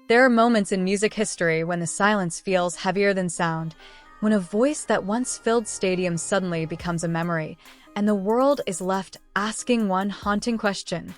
There are moments in music history when the silence feels heavier than sound, when a voice that once filled stadiums suddenly becomes a memory, and the world is left asking one haunting question: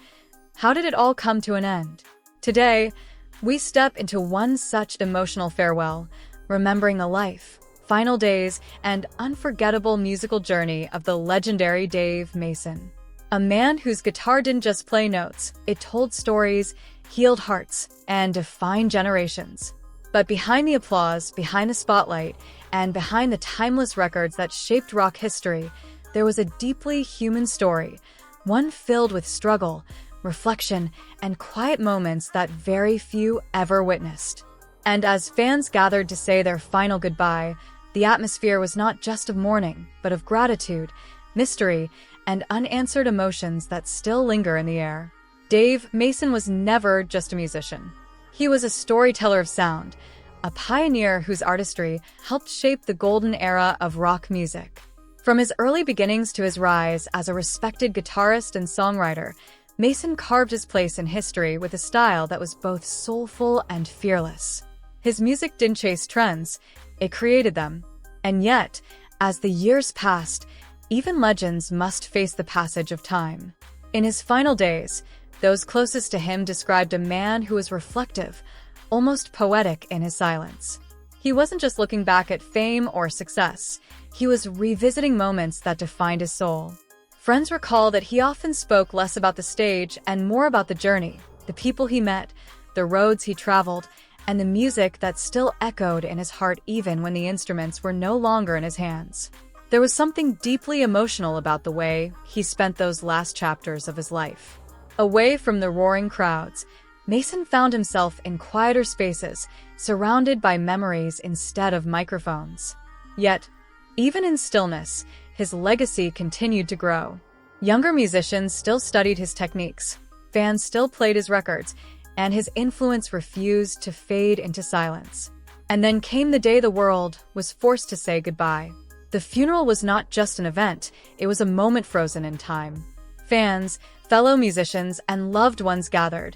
how did it all come to an end? Today, we step into one such emotional farewell, remembering the life, final days, and unforgettable musical journey of the legendary Dave Mason. A man whose guitar didn't just play notes, it told stories, healed hearts, and defined generations. But behind the applause, behind the spotlight, and behind the timeless records that shaped rock history, there was a deeply human story, one filled with struggle, reflection, and quiet moments that very few ever witnessed. And as fans gathered to say their final goodbye, the atmosphere was not just of mourning, but of gratitude, mystery, and unanswered emotions that still linger in the air. Dave Mason was never just a musician. He was a storyteller of sound, a pioneer whose artistry helped shape the golden era of rock music. From his early beginnings to his rise as a respected guitarist and songwriter, Mason carved his place in history with a style that was both soulful and fearless. His music didn't chase trends, it created them. And yet, as the years passed, even legends must face the passage of time. In his final days, those closest to him described a man who was reflective, almost poetic in his silence. He wasn't just looking back at fame or success, he was revisiting moments that defined his soul. Friends recall that he often spoke less about the stage and more about the journey, the people he met, the roads he traveled, and the music that still echoed in his heart even when the instruments were no longer in his hands. There was something deeply emotional about the way he spent those last chapters of his life. Away from the roaring crowds, Mason found himself in quieter spaces, surrounded by memories instead of microphones. Yet, even in stillness, his legacy continued to grow. Younger musicians still studied his techniques, fans still played his records, and his influence refused to fade into silence. And then came the day the world was forced to say goodbye. The funeral was not just an event, it was a moment frozen in time. Fans, fellow musicians, and loved ones gathered,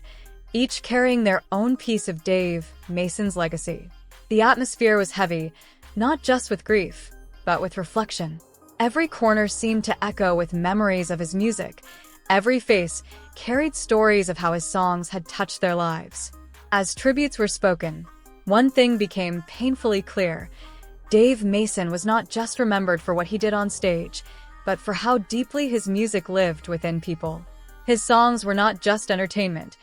each carrying their own piece of Dave Mason's legacy. The atmosphere was heavy, not just with grief, but with reflection. Every corner seemed to echo with memories of his music. Every face carried stories of how his songs had touched their lives. As tributes were spoken, one thing became painfully clear. Dave Mason was not just remembered for what he did on stage, but for how deeply his music lived within people. His songs were not just entertainment.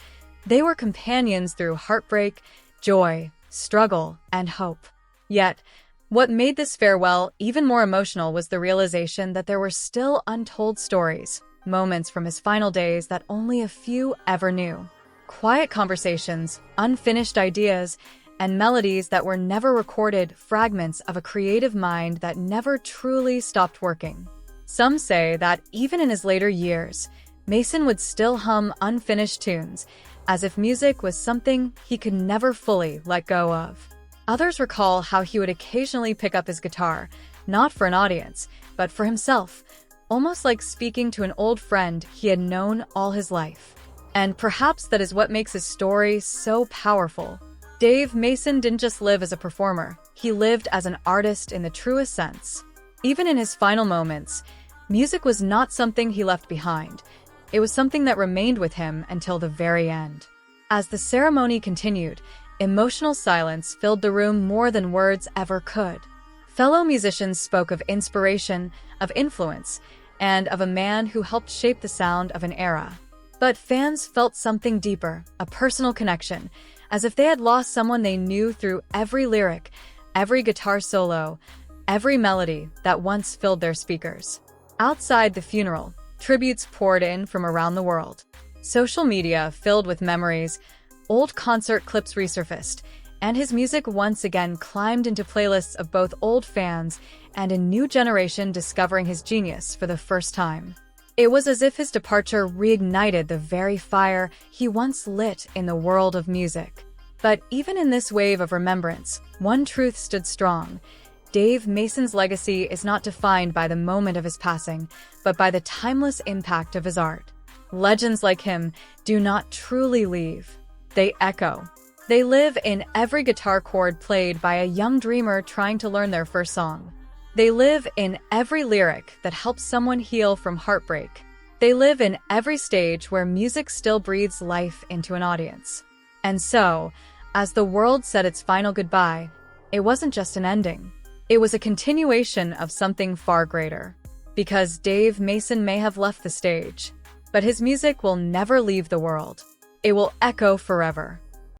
They were companions through heartbreak, joy, struggle, and hope. Yet, what made this farewell even more emotional was the realization that there were still untold stories, moments from his final days that only a few ever knew. Quiet conversations, unfinished ideas, and melodies that were never recorded, fragments of a creative mind that never truly stopped working. Some say that even in his later years, Mason would still hum unfinished tunes, as if music was something he could never fully let go of. Others recall how he would occasionally pick up his guitar, not for an audience, but for himself, almost like speaking to an old friend he had known all his life. And perhaps that is what makes his story so powerful. Dave Mason didn't just live as a performer, he lived as an artist in the truest sense. Even in his final moments, music was not something he left behind. It was something that remained with him until the very end. As the ceremony continued, emotional silence filled the room more than words ever could. Fellow musicians spoke of inspiration, of influence, and of a man who helped shape the sound of an era. But fans felt something deeper, a personal connection, as if they had lost someone they knew through every lyric, every guitar solo, every melody that once filled their speakers. Outside the funeral, tributes poured in from around the world. Social media filled with memories, old concert clips resurfaced, and his music once again climbed into playlists of both old fans and a new generation discovering his genius for the first time. It was as if his departure reignited the very fire he once lit in the world of music. But even in this wave of remembrance, one truth stood strong. Dave Mason's legacy is not defined by the moment of his passing, but by the timeless impact of his art. Legends like him do not truly leave. They echo. They live in every guitar chord played by a young dreamer trying to learn their first song. They live in every lyric that helps someone heal from heartbreak. They live in every stage where music still breathes life into an audience. And so, as the world said its final goodbye, it wasn't just an ending. It was a continuation of something far greater. Because Dave Mason may have left the stage, but his music will never leave the world. It will echo forever.